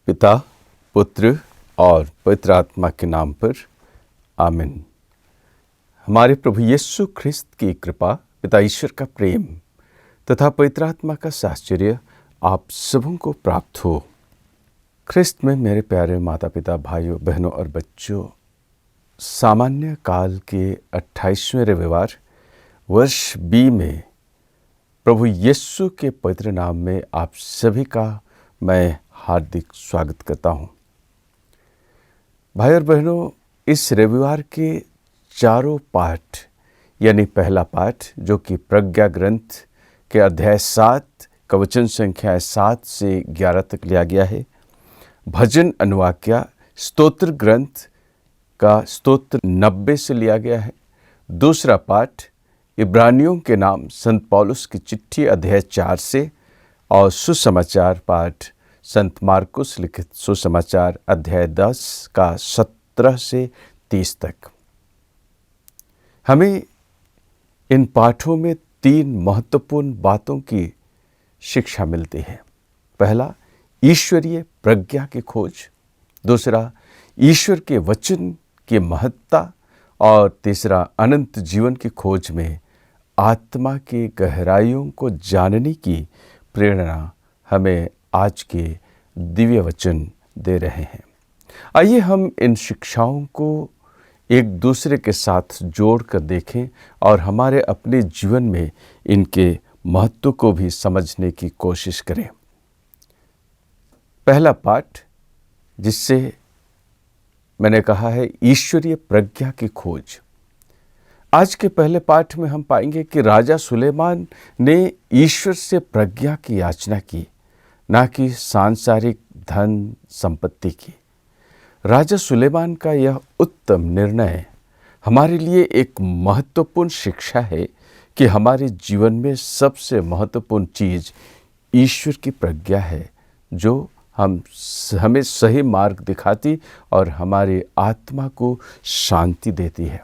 पिता, पुत्र और पवित्र आत्मा के नाम पर आमीन। हमारे प्रभु यीशु ख्रिस्त की कृपा, पिता ईश्वर का प्रेम तथा पवित्र आत्मा का साहचर्य आप सबों को प्राप्त हो। ख्रिस्त में मेरे प्यारे माता पिता, भाइयों बहनों और बच्चों, सामान्य काल के 28वें रविवार वर्ष बी में प्रभु यीशु के पवित्र नाम में आप सभी का मैं हार्दिक स्वागत करता हूँ। भाई और बहनों, इस रविवार के चारों पाठ यानी पहला पाठ जो कि प्रज्ञा ग्रंथ के अध्याय 7 का वचन संख्या 7 से 11 तक लिया गया है। भजन अनुवाक्या स्तोत्र ग्रंथ का स्तोत्र 90 से लिया गया है। दूसरा पाठ इब्रानियों के नाम संत पौलुस की चिट्ठी अध्याय 4 से और सुसमाचार पाठ संत मार्कुस लिखित सुसमाचार अध्याय 10 का 17 से 30 तक। हमें इन पाठों में 3 महत्वपूर्ण बातों की शिक्षा मिलती है। पहला, ईश्वरीय प्रज्ञा की खोज। दूसरा, ईश्वर के वचन की महत्ता। और तीसरा, अनंत जीवन की खोज में आत्मा की गहराइयों को जानने की प्रेरणा हमें आज के दिव्य वचन दे रहे हैं। आइए हम इन शिक्षाओं को एक दूसरे के साथ जोड़कर देखें और हमारे अपने जीवन में इनके महत्व को भी समझने की कोशिश करें। पहला पाठ, जिससे मैंने कहा है ईश्वरीय प्रज्ञा की खोज। आज के पहले पाठ में हम पाएंगे कि राजा सुलेमान ने ईश्वर से प्रज्ञा की याचना की, ना कि सांसारिक धन संपत्ति की। राजा सुलेमान का यह उत्तम निर्णय हमारे लिए एक महत्वपूर्ण शिक्षा है कि हमारे जीवन में सबसे महत्वपूर्ण चीज ईश्वर की प्रज्ञा है, जो हमें सही मार्ग दिखाती और हमारी आत्मा को शांति देती है।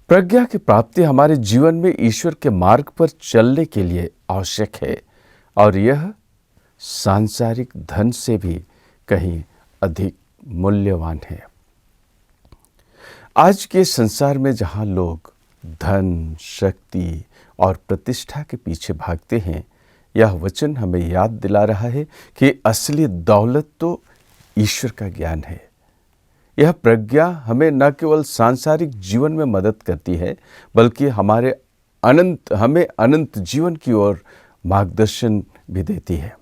प्रज्ञा की प्राप्ति हमारे जीवन में ईश्वर के मार्ग पर चलने के लिए आवश्यक है और यह सांसारिक धन से भी कहीं अधिक मूल्यवान है। आज के संसार में जहां लोग धन, शक्ति और प्रतिष्ठा के पीछे भागते हैं, यह वचन हमें याद दिला रहा है कि असली दौलत तो ईश्वर का ज्ञान है। यह प्रज्ञा हमें न केवल सांसारिक जीवन में मदद करती है, बल्कि हमें अनंत जीवन की ओर मार्गदर्शन भी देती है।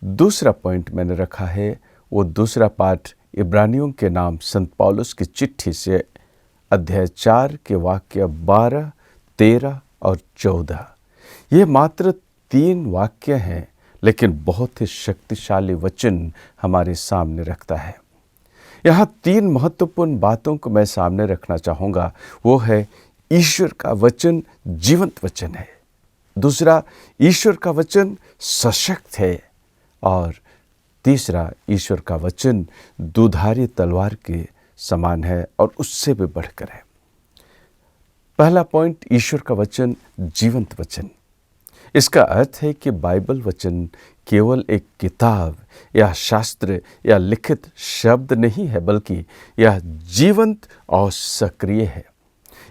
दूसरा पॉइंट मैंने रखा है, वो दूसरा पाठ इब्रानियों के नाम संत पौलुस की चिट्ठी से अध्याय 4 के वाक्य 12, 13 और 14। ये मात्र 3 वाक्य हैं, लेकिन बहुत ही शक्तिशाली वचन हमारे सामने रखता है। यहाँ 3 महत्वपूर्ण बातों को मैं सामने रखना चाहूँगा। वो है, ईश्वर का वचन जीवंत वचन है। दूसरा, ईश्वर का वचन सशक्त है। और तीसरा, ईश्वर का वचन दुधारी तलवार के समान है और उससे भी बढ़कर है। पहला पॉइंट, ईश्वर का वचन जीवंत वचन। इसका अर्थ है कि बाइबल वचन केवल एक किताब या शास्त्र या लिखित शब्द नहीं है, बल्कि यह जीवंत और सक्रिय है।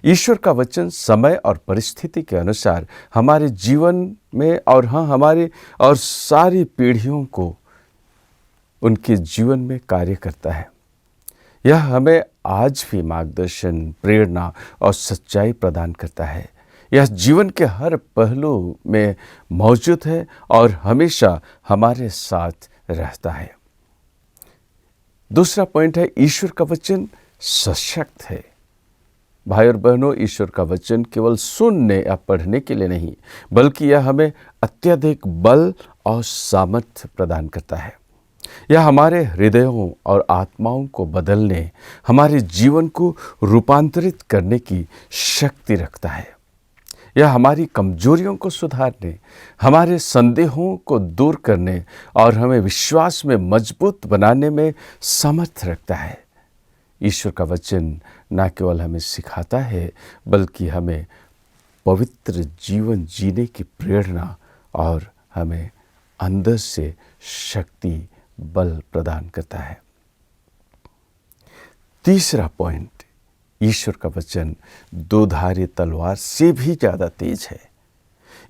ईश्वर का वचन समय और परिस्थिति के अनुसार हमारे जीवन में और हमारे और सारी पीढ़ियों को उनके जीवन में कार्य करता है। यह हमें आज भी मार्गदर्शन, प्रेरणा और सच्चाई प्रदान करता है। यह जीवन के हर पहलू में मौजूद है और हमेशा हमारे साथ रहता है। दूसरा पॉइंट है, ईश्वर का वचन सशक्त है। भाई और बहनों, ईश्वर का वचन केवल सुनने या पढ़ने के लिए नहीं, बल्कि यह हमें अत्यधिक बल और सामर्थ्य प्रदान करता है। यह हमारे हृदयों और आत्माओं को बदलने, हमारे जीवन को रूपांतरित करने की शक्ति रखता है। यह हमारी कमजोरियों को सुधारने, हमारे संदेहों को दूर करने और हमें विश्वास में मजबूत बनाने में समर्थ रखता है। ईश्वर का वचन न केवल हमें सिखाता है, बल्कि हमें पवित्र जीवन जीने की प्रेरणा और हमें अंदर से शक्ति बल प्रदान करता है। तीसरा पॉइंट, ईश्वर का वचन दोधारी तलवार से भी ज्यादा तेज है।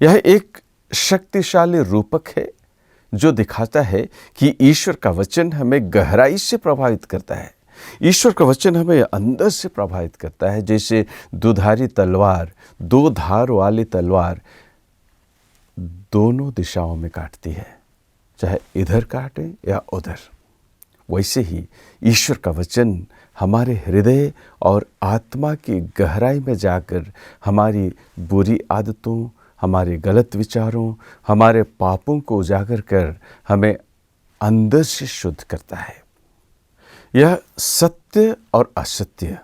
यह एक शक्तिशाली रूपक है जो दिखाता है कि ईश्वर का वचन हमें गहराई से प्रभावित करता है। ईश्वर का वचन हमें अंदर से प्रभावित करता है, जैसे दुधारी तलवार, दो धार वाली तलवार दोनों दिशाओं में काटती है, चाहे इधर काटे या उधर। वैसे ही ईश्वर का वचन हमारे हृदय और आत्मा की गहराई में जाकर हमारी बुरी आदतों, हमारे गलत विचारों, हमारे पापों को उजागर कर हमें अंदर से शुद्ध करता है। यह सत्य और असत्य,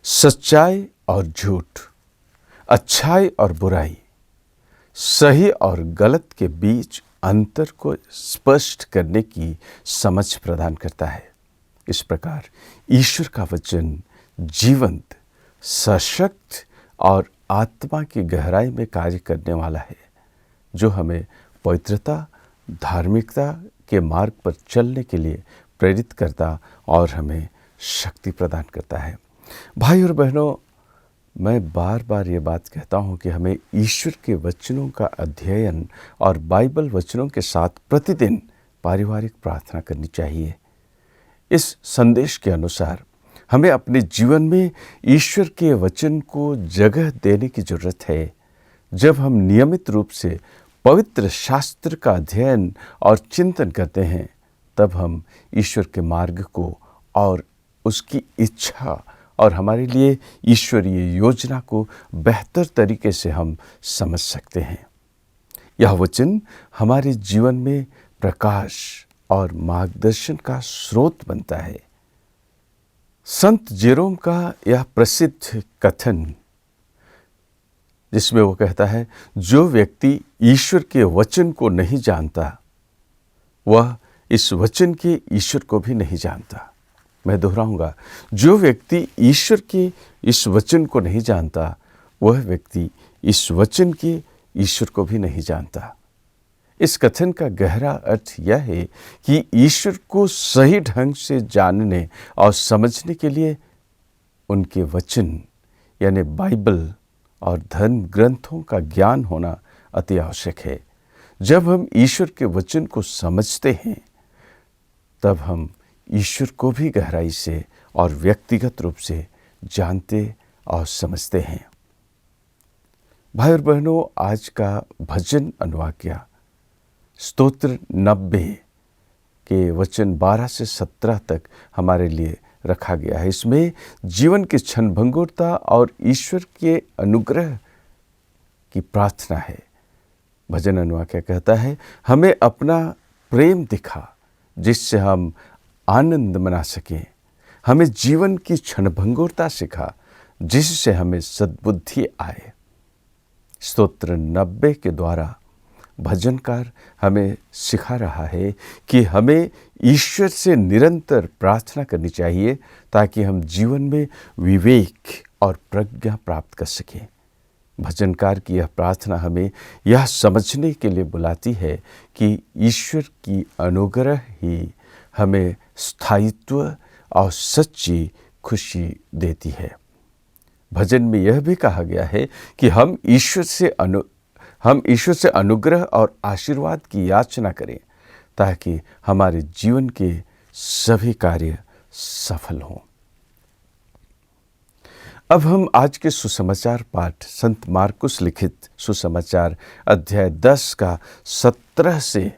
सच्चाई और झूठ, अच्छाई और बुराई, सही और गलत के बीच अंतर को स्पष्ट करने की समझ प्रदान करता है। इस प्रकार ईश्वर का वचन जीवंत, सशक्त और आत्मा की गहराई में कार्य करने वाला है, जो हमें पवित्रता, धार्मिकता के मार्ग पर चलने के लिए प्रेरित करता और हमें शक्ति प्रदान करता है। भाई और बहनों, मैं बार बार ये बात कहता हूँ कि हमें ईश्वर के वचनों का अध्ययन और बाइबल वचनों के साथ प्रतिदिन पारिवारिक प्रार्थना करनी चाहिए। इस संदेश के अनुसार हमें अपने जीवन में ईश्वर के वचन को जगह देने की जरूरत है। जब हम नियमित रूप से पवित्र शास्त्र का अध्ययन और चिंतन करते हैं, तब हम ईश्वर के मार्ग को और उसकी इच्छा और हमारे लिए ईश्वरीय योजना को बेहतर तरीके से हम समझ सकते हैं। यह वचन हमारे जीवन में प्रकाश और मार्गदर्शन का स्रोत बनता है। संत जेरोम का यह प्रसिद्ध कथन, जिसमें वो कहता है, जो व्यक्ति ईश्वर के वचन को नहीं जानता, वह इस वचन के ईश्वर को भी नहीं जानता। मैं दोहराऊंगा, जो व्यक्ति ईश्वर के इस वचन को नहीं जानता, वह व्यक्ति इस वचन के ईश्वर को भी नहीं जानता। इस कथन का गहरा अर्थ यह है कि ईश्वर को सही ढंग से जानने और समझने के लिए उनके वचन यानी बाइबल और धर्म ग्रंथों का ज्ञान होना अति आवश्यक है। जब हम ईश्वर के वचन को समझते हैं, तब हम ईश्वर को भी गहराई से और व्यक्तिगत रूप से जानते और समझते हैं। भाई और बहनों, आज का भजन अनुवाक्य स्तोत्र 90 के वचन 12 से 17 तक हमारे लिए रखा गया है। इसमें जीवन की क्षणभंगुरता और ईश्वर के अनुग्रह की प्रार्थना है। भजन अनुवाक्य कहता है, हमें अपना प्रेम दिखा जिससे हम आनंद मना सकें, हमें जीवन की क्षणभंगुरता सिखा जिससे हमें सद्बुद्धि आए। स्तोत्र 90 के द्वारा भजनकार हमें सिखा रहा है कि हमें ईश्वर से निरंतर प्रार्थना करनी चाहिए ताकि हम जीवन में विवेक और प्रज्ञा प्राप्त कर सकें। भजनकार की यह प्रार्थना हमें यह समझने के लिए बुलाती है कि ईश्वर की अनुग्रह ही हमें स्थायित्व और सच्ची खुशी देती है। भजन में यह भी कहा गया है कि हम ईश्वर से अनुग्रह और आशीर्वाद की याचना करें ताकि हमारे जीवन के सभी कार्य सफल हों। अब हम आज के सुसमाचार पाठ संत मार्कुस लिखित सुसमाचार अध्याय 10 का 17 से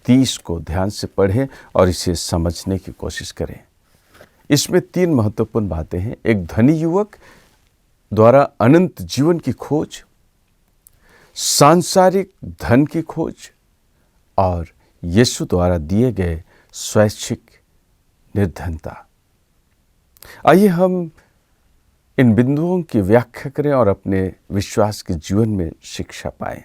30 को ध्यान से पढ़ें और इसे समझने की कोशिश करें। इसमें 3 महत्वपूर्ण बातें हैं। एक धनी युवक द्वारा अनंत जीवन की खोज, सांसारिक धन की खोज और यीशु द्वारा दिए गए स्वैच्छिक निर्धनता। आइए हम इन बिंदुओं की व्याख्या करें और अपने विश्वास के जीवन में शिक्षा पाएं।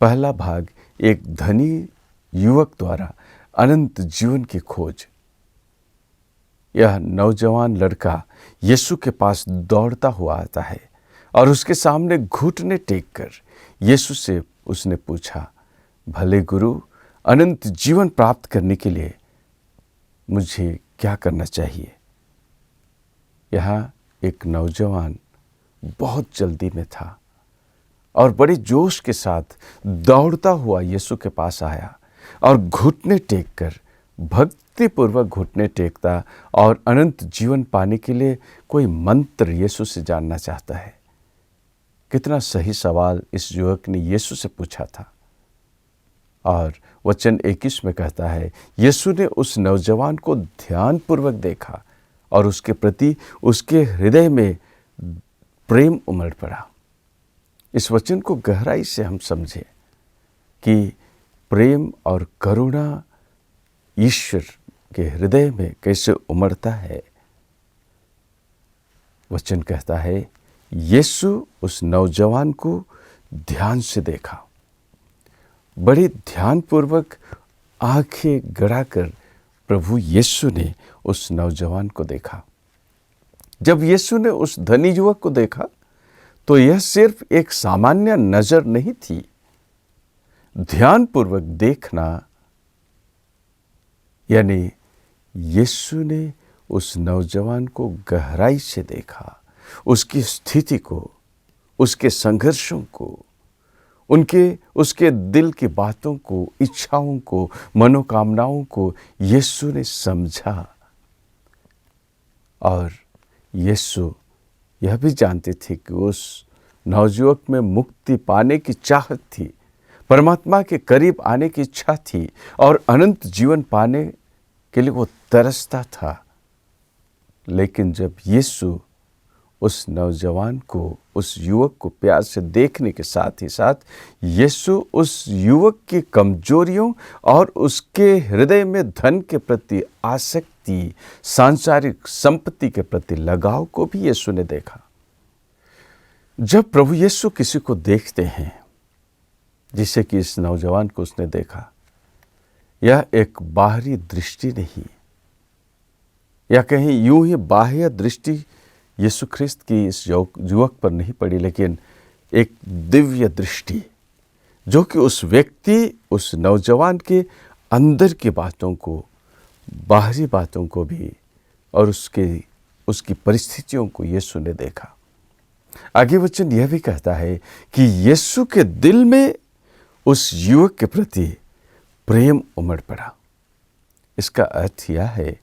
पहला भाग, एक धनी युवक द्वारा अनंत जीवन की खोज। यह नौजवान लड़का यीशु के पास दौड़ता हुआ आता है और उसके सामने घुटने टेक कर यीशु से उसने पूछा, भले गुरु, अनंत जीवन प्राप्त करने के लिए मुझे क्या करना चाहिए? यहाँ एक नौजवान बहुत जल्दी में था और बड़े जोश के साथ दौड़ता हुआ यीशु के पास आया और घुटने टेक कर, भक्तिपूर्वक घुटने टेकता और अनंत जीवन पाने के लिए कोई मंत्र यीशु से जानना चाहता है। कितना सही सवाल इस युवक ने यीशु से पूछा था। और वचन 21 में कहता है, यीशु ने उस नौजवान को ध्यानपूर्वक देखा और उसके प्रति उसके हृदय में प्रेम उमड़ पड़ा। इस वचन को गहराई से हम समझें कि प्रेम और करुणा ईश्वर के हृदय में कैसे उमड़ता है। वचन कहता है, यीशु उस नौजवान को ध्यान से देखा। बड़े ध्यानपूर्वक आंखें गड़ाकर प्रभु यीशु ने उस नौजवान को देखा। जब यीशु ने उस धनी युवक को देखा तो यह सिर्फ एक सामान्य नजर नहीं थी। ध्यानपूर्वक देखना यानी यीशु ने उस नौजवान को गहराई से देखा, उसकी स्थिति को, उसके संघर्षों को, उसके दिल की बातों को, इच्छाओं को, मनोकामनाओं को यीशु ने समझा। और यीशु यह भी जानते थे कि उस नवयुवक में मुक्ति पाने की चाहत थी, परमात्मा के करीब आने की इच्छा थी और अनंत जीवन पाने के लिए वो तरसता था। लेकिन जब यीशु उस नौजवान को, उस युवक को प्यार से देखने के साथ ही साथ यीशु उस युवक की कमजोरियों और उसके हृदय में धन के प्रति आसक्ति, सांसारिक संपत्ति के प्रति लगाव को भी यीशु ने देखा। जब प्रभु यीशु किसी को देखते हैं, जिसे कि इस नौजवान को उसने देखा, यह एक बाहरी दृष्टि नहीं, या कहीं यूं ही बाह्य दृष्टि यीशु ख्रिस्त की इस युवक पर नहीं पड़ी, लेकिन एक दिव्य दृष्टि जो कि उस व्यक्ति, उस नौजवान के अंदर की बातों को, बाहरी बातों को भी और उसकी परिस्थितियों को यीशु ने देखा। आगे वचन यह भी कहता है कि यीशु के दिल में उस युवक के प्रति प्रेम उमड़ पड़ा। इसका अर्थ यह है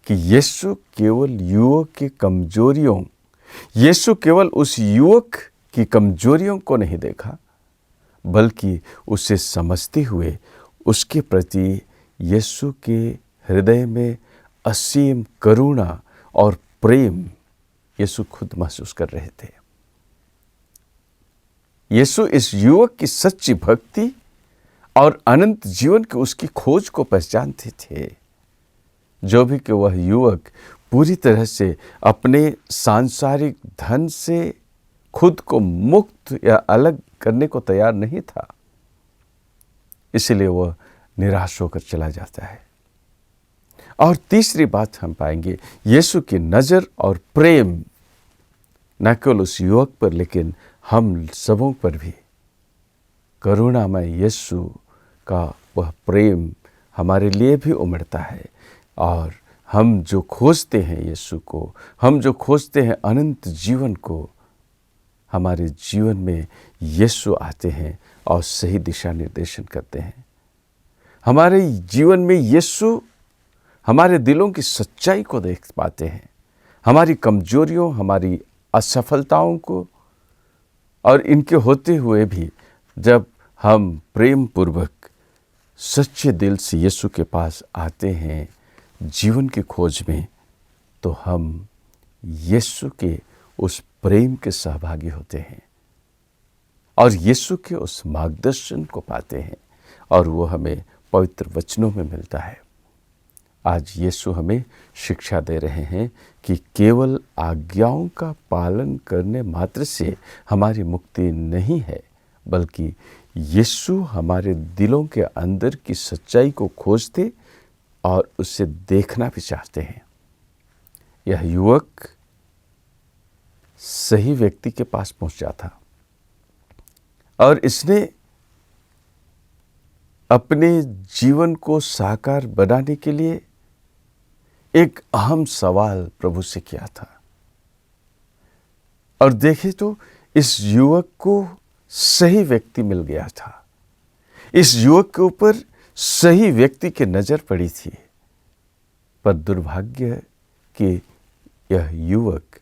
कि यीशु केवल युवक की कमजोरियों, यीशु केवल उस युवक की कमजोरियों को नहीं देखा, बल्कि उसे समझते हुए उसके प्रति यीशु के हृदय में असीम करुणा और प्रेम यीशु खुद महसूस कर रहे थे। यीशु इस युवक की सच्ची भक्ति और अनंत जीवन की उसकी खोज को पहचानते थे। जो भी कि वह युवक पूरी तरह से अपने सांसारिक धन से खुद को मुक्त या अलग करने को तैयार नहीं था, इसलिए वह निराश होकर चला जाता है। और तीसरी बात हम पाएंगे, यीशु की नज़र और प्रेम न केवल उस युवक पर लेकिन हम सबों पर भी, करुणामय यीशु का वह प्रेम हमारे लिए भी उमड़ता है। और हम जो खोजते हैं यीशु को, हम जो खोजते हैं अनंत जीवन को, हमारे जीवन में यीशु आते हैं और सही दिशा निर्देशन करते हैं। हमारे जीवन में यीशु हमारे दिलों की सच्चाई को देख पाते हैं, हमारी कमजोरियों, हमारी असफलताओं को, और इनके होते हुए भी जब हम प्रेम पूर्वक सच्चे दिल से यीशु के पास आते हैं जीवन की खोज में, तो हम यीशु के उस प्रेम के सहभागी होते हैं और यीशु के उस मार्गदर्शन को पाते हैं, और वो हमें पवित्र वचनों में मिलता है। आज यीशु हमें शिक्षा दे रहे हैं कि केवल आज्ञाओं का पालन करने मात्र से हमारी मुक्ति नहीं है, बल्कि यीशु हमारे दिलों के अंदर की सच्चाई को खोजते और उसे देखना भी चाहते हैं। यह युवक सही व्यक्ति के पास पहुंचा था और इसने अपने जीवन को साकार बनाने के लिए एक अहम सवाल प्रभु से किया था। और देखें तो इस युवक को सही व्यक्ति मिल गया था। इस युवक के ऊपर सही व्यक्ति की नजर पड़ी थी, पर दुर्भाग्य कि यह युवक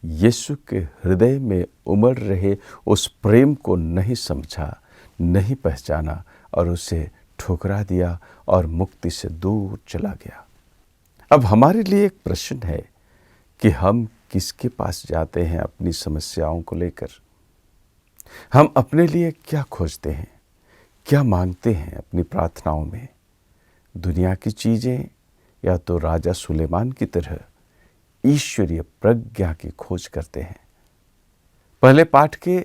यीशु के हृदय में उमड़ रहे उस प्रेम को नहीं समझा, नहीं पहचाना और उसे ठुकरा दिया और मुक्ति से दूर चला गया। अब हमारे लिए एक प्रश्न है कि हम किसके पास जाते हैं अपनी समस्याओं को लेकर? हम अपने लिए क्या खोजते हैं, क्या मांगते हैं अपनी प्रार्थनाओं में? दुनिया की चीजें या तो राजा सुलेमान की तरह ईश्वरीय प्रज्ञा की खोज करते हैं? पहले पाठ के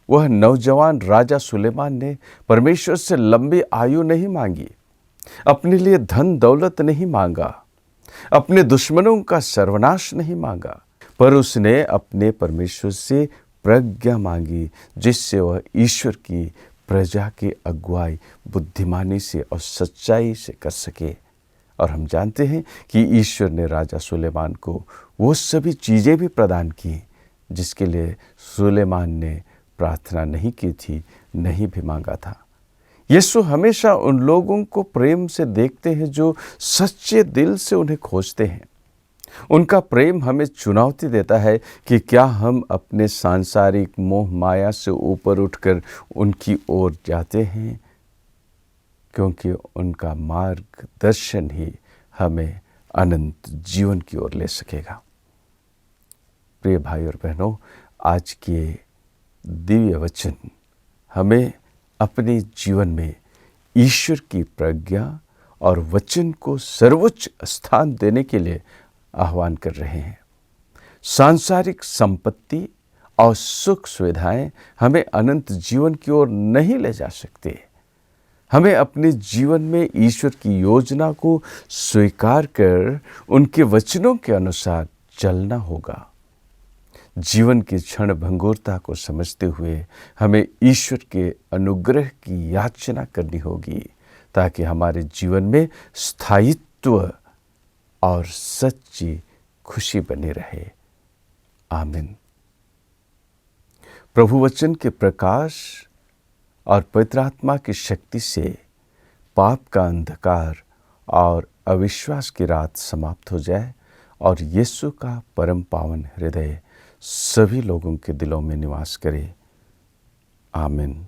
वह नौजवान राजा सुलेमान ने परमेश्वर से लंबी आयु नहीं मांगी, अपने लिए धन दौलत नहीं मांगा, अपने दुश्मनों का सर्वनाश नहीं मांगा, पर उसने अपने परमेश्वर से प्रज्ञा मांगी, जिससे वह ईश्वर की प्रजा की अगुवाई बुद्धिमानी से और सच्चाई से कर सके। और हम जानते हैं कि ईश्वर ने राजा सुलेमान को वो सभी चीज़ें भी प्रदान की जिसके लिए सुलेमान ने प्रार्थना नहीं की थी, नहीं भी मांगा था। यीशु हमेशा उन लोगों को प्रेम से देखते हैं जो सच्चे दिल से उन्हें खोजते हैं। उनका प्रेम हमें चुनौती देता है कि क्या हम अपने सांसारिक मोह माया से ऊपर उठकर उनकी ओर जाते हैं, क्योंकि उनका मार्गदर्शन ही हमें अनंत जीवन की ओर ले सकेगा। प्रिय भाई और बहनों, आज के दिव्य वचन हमें अपने जीवन में ईश्वर की प्रज्ञा और वचन को सर्वोच्च स्थान देने के लिए आह्वान कर रहे हैं। सांसारिक संपत्ति और सुख सुविधाएं हमें अनंत जीवन की ओर नहीं ले जा सकते। हमें अपने जीवन में ईश्वर की योजना को स्वीकार कर उनके वचनों के अनुसार चलना होगा। जीवन की क्षण भंगुरता को समझते हुए हमें ईश्वर के अनुग्रह की याचना करनी होगी, ताकि हमारे जीवन में स्थायित्व और सच्ची खुशी बनी रहे। आमीन। प्रभु वचन के प्रकाश और पवित्र आत्मा की शक्ति से पाप का अंधकार और अविश्वास की रात समाप्त हो जाए और यीशु का परम पावन हृदय सभी लोगों के दिलों में निवास करे। आमीन।